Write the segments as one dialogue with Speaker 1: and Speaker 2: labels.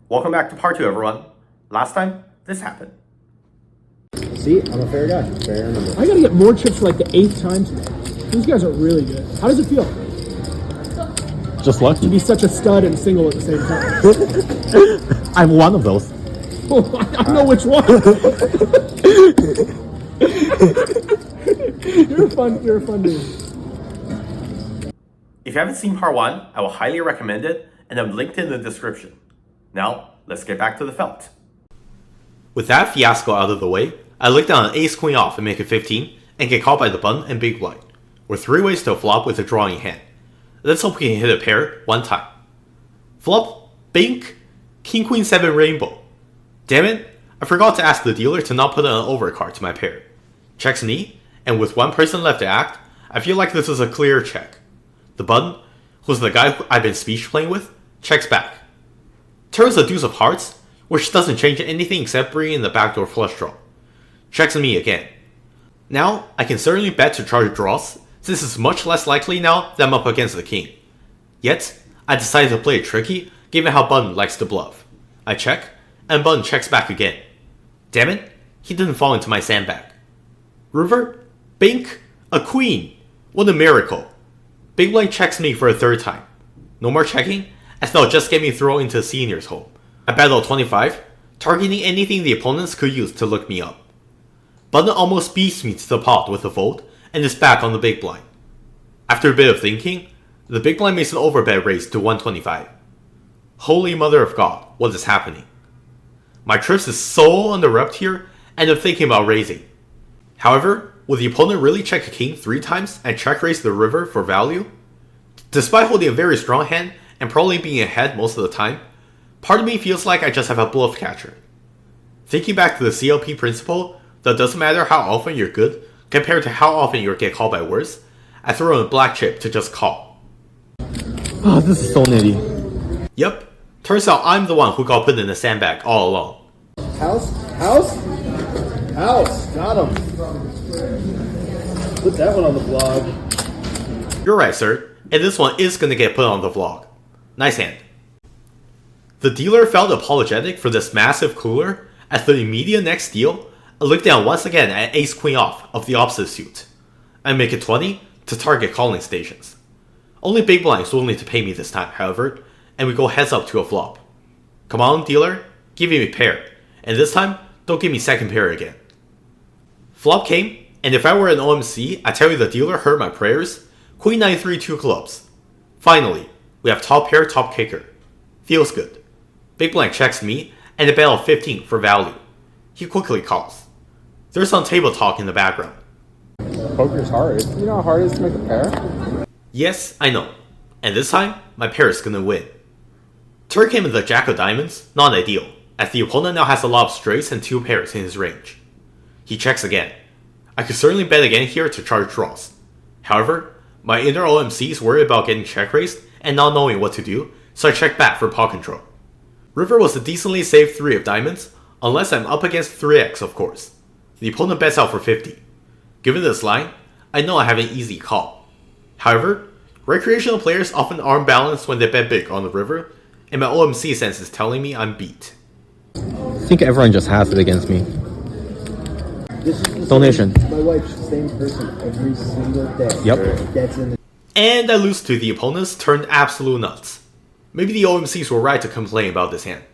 Speaker 1: Welcome back to part 2, everyone. Last time, this happened.
Speaker 2: See, I'm a fair guy. Fair number.
Speaker 3: I gotta get more chips for like the 8th time today. These guys are really good. How does it feel
Speaker 4: Just
Speaker 3: to
Speaker 4: lucky.
Speaker 3: be such a stud and single at the same time?
Speaker 4: I'm one of those.
Speaker 3: Oh, I know which one. You're a fun dude.
Speaker 1: If you haven't seen part 1, I will highly recommend it, and I'm linked in the description. Now, let's get back to the felt. With that fiasco out of the way, I look down an ace queen off and make it 15, and get caught by the button and big blind. We're 3 ways to flop with a drawing hand. Let's hope we can hit a pair one time. Flop, bink, king queen 7 rainbow. Damn it, I forgot to ask the dealer to not put an overcard to my pair. Checks me, and with one person left to act, I feel like this is a clear check. The button, who's the guy who I've been speech playing with, checks back. Turns the deuce of hearts, which doesn't change anything except bringing in the backdoor flush draw. Checks me again. Now, I can certainly bet to charge draws, since it's much less likely now that I'm up against the king. Yet, I decided to play it tricky, given how button likes to bluff. I check, and button checks back again. Damn it, he didn't fall into my sandbag. River, bink, a queen. What a miracle. Big blind checks me for a 3rd time. No more checking, as they'll just get me thrown into a senior's home. I battle 25, targeting anything the opponents could use to look me up. Button almost beats me to the pot with a fold, and is back on the big blind. After a bit of thinking, the big blind makes an overbet raise to 125. Holy mother of God, what is happening? My trips is so underrupt here, and I'm thinking about raising. However, will the opponent really check a king 3 times and check raise the river for value? Despite holding a very strong hand and probably being ahead most of the time, part of me feels like I just have a bluff catcher. Thinking back to the CLP principle that doesn't matter how often you're good compared to how often you'll get called by worse, I throw in a black chip to just call.
Speaker 4: Oh, this is so nitty.
Speaker 1: Yep, turns out I'm the one who got put in the sandbag all along.
Speaker 2: House. Got him. Put that one on the vlog.
Speaker 1: You're right, sir, and this one is gonna get put on the vlog. Nice hand. The dealer felt apologetic for this massive cooler as the immediate next deal, I look down once again at ace queen off of the opposite suit. I make it 20 to target calling stations. Only big blinds willing to pay me this time, however, and we go heads up to a flop. Come on, dealer, give me a pair, and this time, don't give me second pair again. Flop came, and if I were an OMC, I tell you the dealer heard my prayers. Queen 9-3 2 clubs. Finally, we have top pair, top kicker. Feels good. Big blind checks me, and a bet of 15 for value. He quickly calls. There's some table talk in the background.
Speaker 2: Poker's hard. You know how hard it is to make a pair?
Speaker 1: Yes, I know. And this time, my pair is gonna win. Turn came with the jack of diamonds, not ideal, as the opponent now has a lot of straights and 2 pairs in his range. He checks again. I could certainly bet again here to charge draws. However, my inner OMC is worried about getting check raised and not knowing what to do, so I check back for pot control. River was a decently safe 3 of diamonds, unless I'm up against 3x of course. The opponent bets out for 50. Given this line, I know I have an easy call. However, recreational players often aren't balanced when they bet big on the river, and my OMC sense is telling me I'm beat.
Speaker 4: I think everyone just has it against me.
Speaker 2: This is the
Speaker 4: Donation.
Speaker 2: Same, my wife's the same person every single day.
Speaker 4: Yep.
Speaker 2: That's in the
Speaker 1: And I lose to the opponents turned absolute nuts. Maybe the OMCs were right to complain about this hand.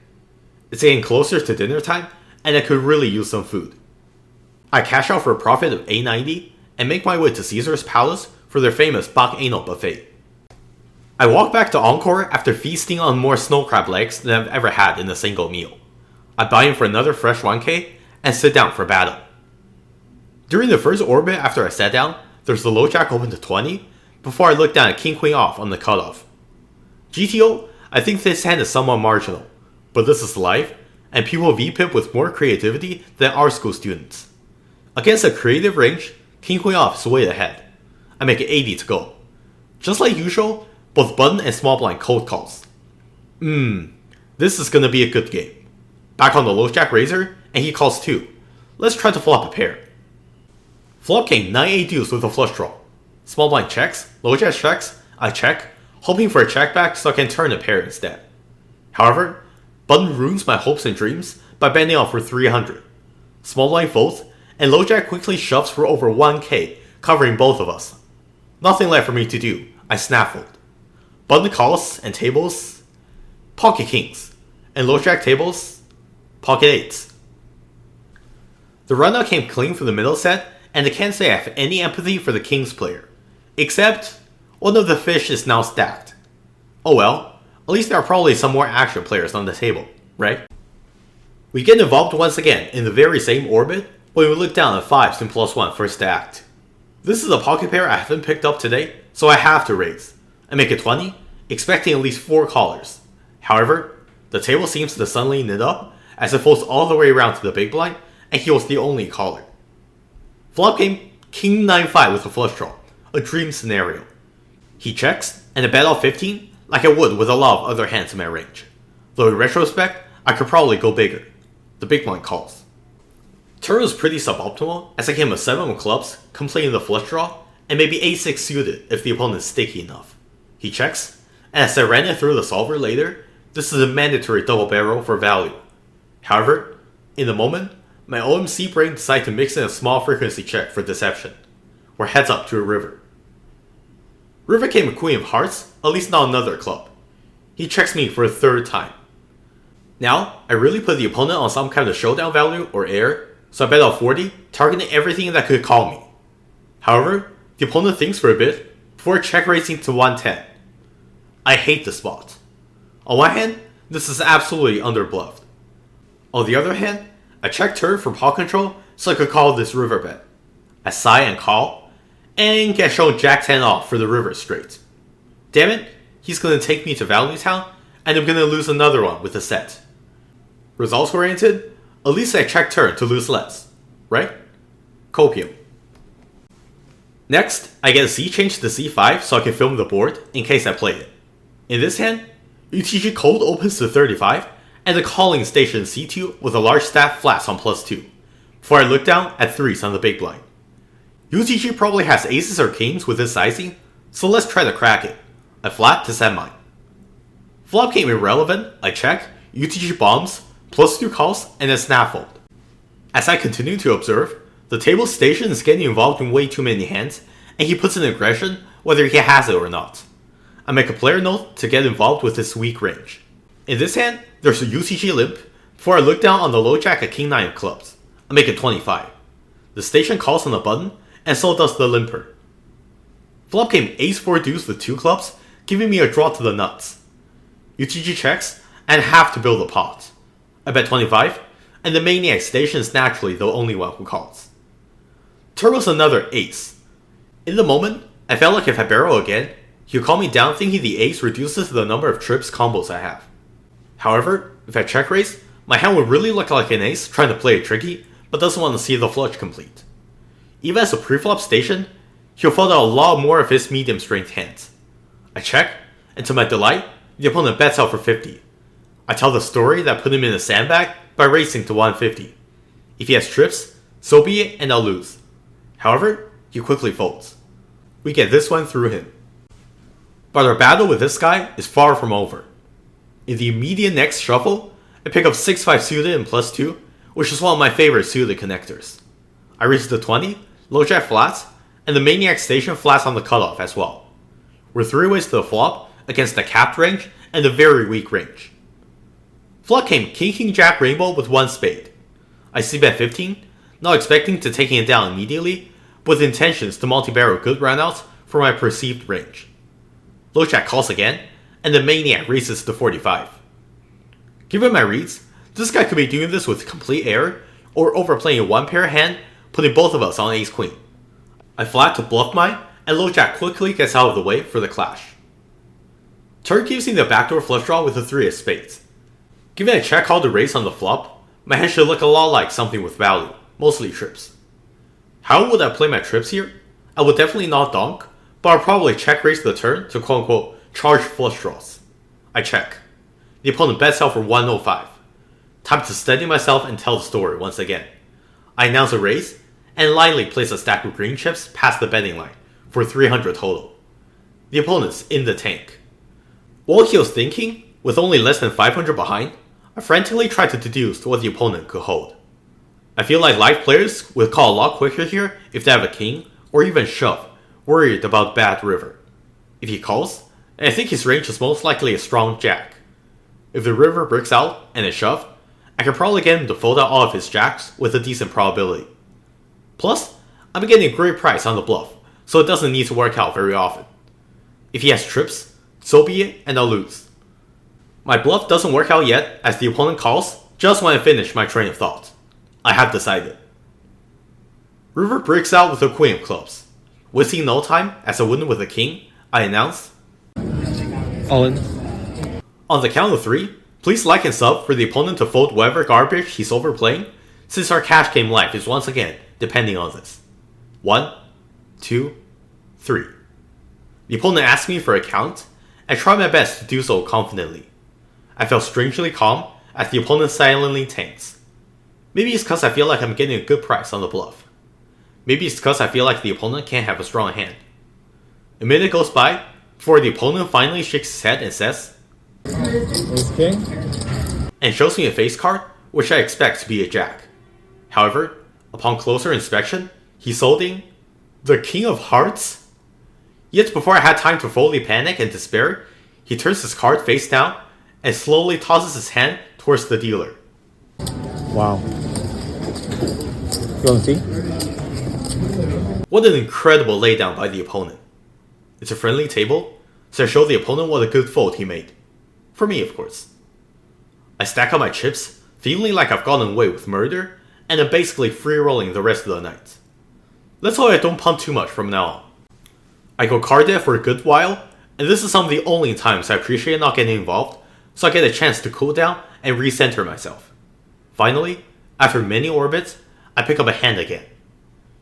Speaker 1: It's getting closer to dinner time, and I could really use some food. I cash out for a profit of $8.90 and make my way to Caesar's Palace for their famous bak anal buffet. I walk back to Encore after feasting on more snow crab legs than I've ever had in a single meal. I buy in for another fresh 1K and sit down for battle. During the first orbit after I sat down, there's the low jack open to 20 before I look down at king queen off on the cutoff. GTO, I think this hand is somewhat marginal, but this is live, and people VPIP with more creativity than our school students. Against a creative range, king queen off is way ahead. I make it 80 to go. Just like usual, both button and small blind cold calls. This is gonna be a good game. Back on the low jack raiser, and he calls too. Let's try to flop a pair. Flop king 9-8 deuce with a flush draw. Small blind checks, low jack checks, I check, hoping for a check back so I can turn a pair instead. However, Button ruins my hopes and dreams by betting off for 300. Small blind folds, and low jack quickly shoves for over 1k, covering both of us. Nothing left for me to do, I snaffled. Button calls and tables, pocket kings, and low jack tables, pocket eights. The rundown came clean for the middle set, and I can't say I have any empathy for the kings player. Except, one of the fish is now stacked. Oh well, at least there are probably some more action players on the table, right? We get involved once again in the very same orbit when we look down at 5s and +1 first act. This is a pocket pair I haven't picked up today, so I have to raise. I make it 20, expecting at least 4 callers. However, the table seems to suddenly knit up as it folds all the way around to the big blind, and he was the only caller. Flop came King 9-5 with a flush draw, a dream scenario. He checks, and I bet off 15 like I would with a lot of other hands in my range. Though in retrospect, I could probably go bigger. The big blind calls. Turn was pretty suboptimal as I came with 7 of clubs, completing the flush draw, and maybe a6 suited if the opponent is sticky enough. He checks, and as I ran it through the solver later, this is a mandatory double barrel for value. However, in the moment, my OMC brain decided to mix in a small frequency check for deception. We're heads up to a river. River came a queen of hearts, at least not another club. He checks me for a 3rd time. Now, I really put the opponent on some kind of showdown value or air, so I bet off 40, targeting everything that could call me. However, the opponent thinks for a bit before check raising to 110. I hate the spot. On one hand, this is absolutely underbluffed. On the other hand, I check turn for paw control so I could call this river bet. I sigh and call, and get shown jack 10 off for the river straight. Damn it, he's gonna take me to Value Town, and I'm gonna lose another one with a set. Results oriented, at least I check turn to lose less, right? Copium. Next, I get a C change to C5 so I can film the board in case I play it. In this hand, UTG cold opens to 35, and the calling station C2 with a large stack flats on +2, before I look down at 3s on the big blind. UTG probably has aces or kings with this sizing, so let's try to crack it. I flat to set mine. Flop came irrelevant, I check, UTG bombs, +2 calls, and a snaffled. As I continue to observe, the table station is getting involved in way too many hands, and he puts in aggression whether he has it or not. I make a player note to get involved with his weak range. In this hand, there's a UTG limp, before I look down on the low jack at King 9 of clubs. I make it 25. The station calls on the button, and so does the limper. Flop came ace-4 deuce with 2 clubs, giving me a draw to the nuts. UTG checks, and have to build a pot. I bet 25, and the Maniac station is naturally the only one who calls. Turn was another ace. In the moment, I felt like if I barrel again, he'll call me down thinking the ace reduces the number of trips combos I have. However, if I check raise, my hand would really look like an ace trying to play it tricky, but doesn't want to see the flush complete. Even as a preflop station, he'll fold out a lot more of his medium strength hands. I check, and to my delight, the opponent bets out for 50. I tell the story that put him in a sandbag by racing to 150. If he has trips, so be it, and I'll lose. However, he quickly folds. We get this one through him. But our battle with this guy is far from over. In the immediate next shuffle, I pick up 6-5 suited and +2, which is one of my favorite suited connectors. I raise to 20, low jack flats, and the Maniac station flats on the cutoff as well. We're 3 ways to the flop against the capped range and a very weak range. Flop came King Jack Rainbow with 1 spade. I c-bet 15, not expecting to taking it down immediately, but with intentions to multi-barrel good runouts for my perceived range. Low jack calls again, and the Maniac raises to 45. Given my reads, this guy could be doing this with complete error, or overplaying a 1-pair hand, putting both of us on ace-queen. I flat to bluff mine, and low jack quickly gets out of the way for the clash. Turn gives me the backdoor flush draw with a 3 of spades. Given a check call to raise on the flop, my hand should look a lot like something with value, mostly trips. How would I play my trips here? I would definitely not donk, but I'll probably check raise the turn to quote-unquote charge flush draws. I check. The opponent bets out for 105. Time to steady myself and tell the story once again. I announce a raise, and lightly place a stack of green chips past the betting line for 300 total. The opponent's in the tank. While he was thinking, with only less than 500 behind, I frantically tried to deduce what the opponent could hold. I feel like live players would call a lot quicker here if they have a king, or even shove, worried about bad river. If he calls, I think his range is most likely a strong jack. If the river breaks out and is shoved, I can probably get him to fold out all of his jacks with a decent probability. Plus, I'm getting a great price on the bluff, so it doesn't need to work out very often. If he has trips, so be it, and I'll lose. My bluff doesn't work out yet as the opponent calls just when I finish my train of thought. I have decided. River breaks out with a queen of clubs. Wasting no time as I win with a king, I announce,
Speaker 4: All in.
Speaker 1: on the count of 3, please like and sub for the opponent to fold whatever garbage he's overplaying, since our cash game life is once again depending on this. 1, 2, 3. The opponent asked me for a count. I tried my best to do so confidently. I felt strangely calm as the opponent silently tanks. Maybe it's because I feel like I'm getting a good price on the bluff. Maybe it's because I feel like the opponent can't have a strong hand. A minute goes by before the opponent finally shakes his head and says,
Speaker 3: Ace king.
Speaker 1: and shows me a face card, which I expect to be a jack. However, upon closer inspection, he's holding the king of hearts? Yet before I had time to fully panic and despair, he turns his card face down and slowly tosses his hand towards the dealer.
Speaker 4: Wow. You want to see?
Speaker 1: What an incredible laydown by the opponent. It's a friendly table, so I show the opponent what a good fold he made. For me, of course. I stack up my chips, feeling like I've gotten away with murder, and I'm basically free-rolling the rest of the night. Let's hope I don't punt too much from now on. I go card dead for a good while, and this is some of the only times I appreciate not getting involved, so I get a chance to cool down and recenter myself. Finally, after many orbits, I pick up a hand again.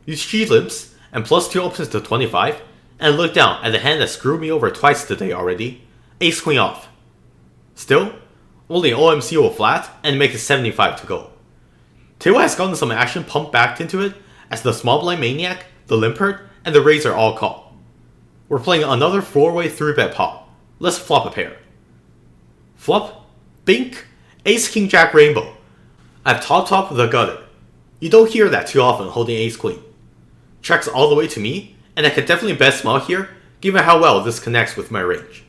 Speaker 1: Use G limps, and +2 opens to 25, and look down at the hand that screwed me over twice today already, ace queen off. Still, only OMC will flat and make it 75 to go. Table has gotten some action pumped back into it as the small blind Maniac, the Limpert, and the Razor all call. We're playing another 4-way 3-bet pot. Let's flop a pair. Flop, bink, ace king jack rainbow. I've top with a gutter. You don't hear that too often holding ace queen. Checks all the way to me, and I can definitely bet small here given how well this connects with my range.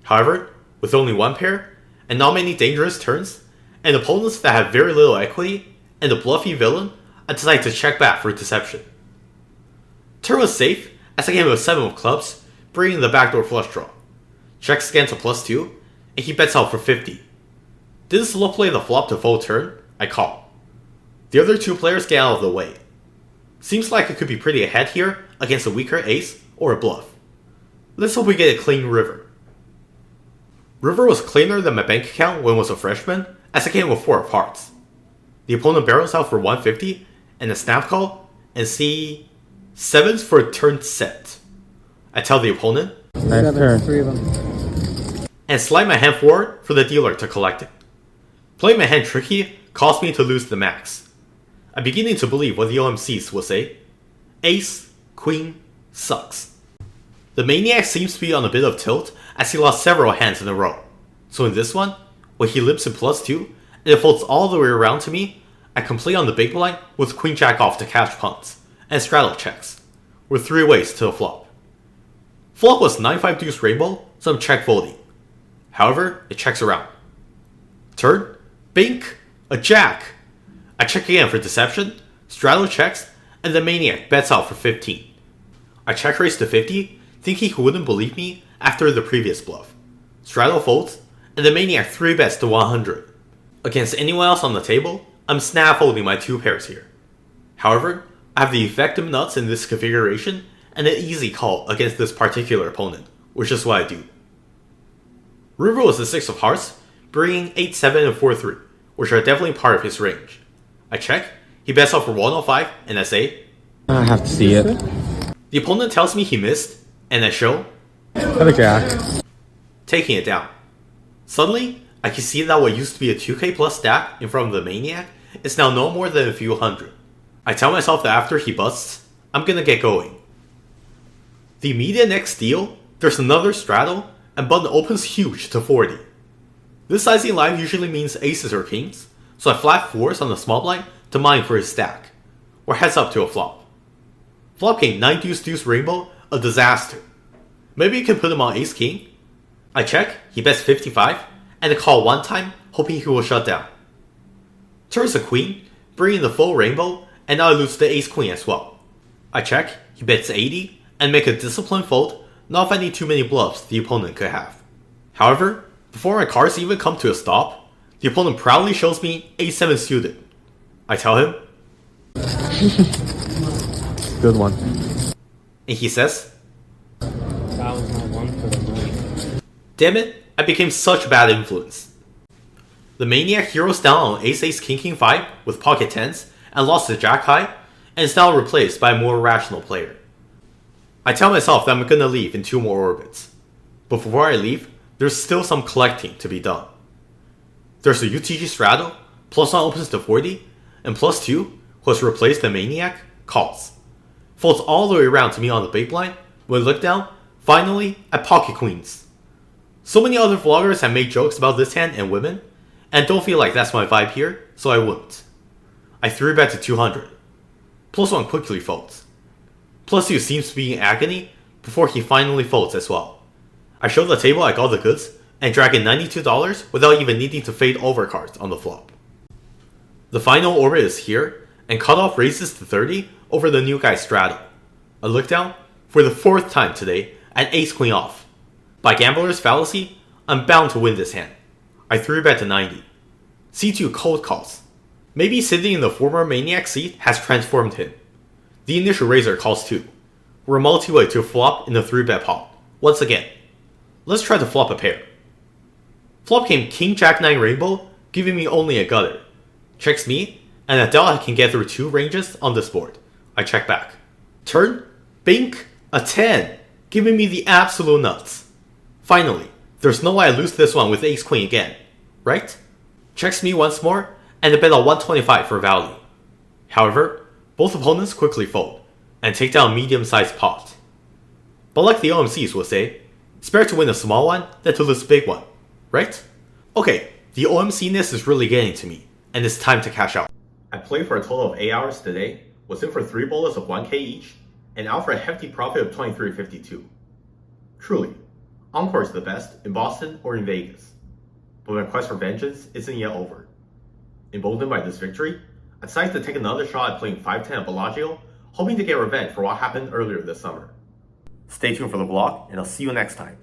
Speaker 1: However, with only one pair, and not many dangerous turns, and opponents that have very little equity, and a bluffy villain, I decide to check back for deception. Turn was safe as I gave him a 7 of clubs, bringing the backdoor flush draw. Checks again to +2, and he bets out for 50. Didn't slow play the flop to fold turn, I call. The other two players get out of the way. Seems like it could be pretty ahead here against a weaker ace or a bluff. Let's hope we get a clean river. River was cleaner than my bank account when I was a freshman, as I came with 4 of hearts. The opponent barrels out for 150, and a snap call, and see 7s for a turn set. I tell the opponent,
Speaker 4: Nice turn.
Speaker 2: 3 of them.
Speaker 1: and slide my hand forward for the dealer to collect it. Playing my hand tricky caused me to lose the max. I'm beginning to believe what the OMCs will say. Ace, queen, sucks. The Maniac seems to be on a bit of tilt as he lost several hands in a row. So in this one, when he limps in +2 and it folds all the way around to me, I complete on the big blind with queen jack off to cash punts and straddle checks, with 3 ways to the flop. Flop was 9-5 deuce rainbow, so I'm check folding. However, it checks around. Turn, bink, a jack. I check again for deception, straddle checks, and the Maniac bets out for 15. I check raise to 50, thinking he wouldn't believe me after the previous bluff. Straddle folds, and the Maniac 3 bets to 100. Against anyone else on the table, I'm snap folding my 2 pairs here. However, I have the effective nuts in this configuration and an easy call against this particular opponent, which is what I do. River was the 6 of hearts, bringing 8-7 and 4-3, which are definitely part of his range. I check, he bets out for 105, and I say,
Speaker 4: I have to see it.
Speaker 1: the opponent tells me he missed, and I show,
Speaker 4: Another jack.
Speaker 1: taking it down. Suddenly, I can see that what used to be a 2k plus stack in front of the Maniac is now no more than a few hundred. I tell myself that after he busts, I'm gonna get going. The immediate next deal, there's another straddle, and button opens huge to 40. This sizing live usually means aces or kings, so I flat 4s on the small blind to mine for his stack, or heads up to a flop. Flop king 9 deuce deuce rainbow, a disaster. Maybe you can put him on ace king. I check, he bets 55, and I call one time, hoping he will shut down. Turns a queen, bringing the full rainbow, and now I lose the ace queen as well. I check, he bets 80, and make a disciplined fold, not finding too many bluffs the opponent could have. However, before my cards even come to a stop, the opponent proudly shows me a7 suited. I tell him,
Speaker 4: Good one.
Speaker 1: and he says,
Speaker 5: That was my one for the money.
Speaker 1: damn it, I became such a bad influence. The Maniac heroes down on ace-ace king-king 5 with pocket 10s and lost to jack high, and is now replaced by a more rational player. I tell myself that I'm gonna leave in 2 more orbits, but before I leave, there's still some collecting to be done. There's a UTG straddle, +1 opens to 40, and +2, who has replaced the Maniac, calls. Folds all the way around to me on the big blind. When I look down, finally, I pocket queens. So many other vloggers have made jokes about this hand and women, and don't feel like that's my vibe here, so I wouldn't. I 3-bet to 200. +1 quickly folds. +2 seems to be in agony before he finally folds as well. I show the table I got the goods and drag in $92 without even needing to fade over cards on the flop. The final orbit is here, and cutoff raises to 30 over the new guy's straddle. I look down, for the 4th time today, at ace queen off. By gambler's fallacy, I'm bound to win this hand. I 3-bet to 90. C2 cold calls. Maybe sitting in the former Maniac seat has transformed him. The initial raiser calls too. We're multi-way to flop in the 3-bet pot. Once again. Let's try to flop a pair. Flop came king jack 9 rainbow, giving me only a gutter. Checks me, and I doubt I can get through 2 ranges on this board. I check back. Turn, bink, a 10, giving me the absolute nuts. Finally, there's no way I lose this one with ace queen again, right? Checks me once more, and I bet on 125 for value. However, both opponents quickly fold, and take down a medium-sized pot. But like the OMCs will say, it's better to win a small one than to lose a big one, right? Okay, the OMC-ness is really getting to me, and it's time to cash out. I played for a total of 8 hours today, was in for 3 bolas of 1k each, and out for a hefty profit of $23.52. Truly, Encore is the best in Boston or in Vegas, but my quest for vengeance isn't yet over. Emboldened by this victory, I decided to take another shot at playing 510 at Bellagio, hoping to get revenge for what happened earlier this summer. Stay tuned for the vlog, and I'll see you next time.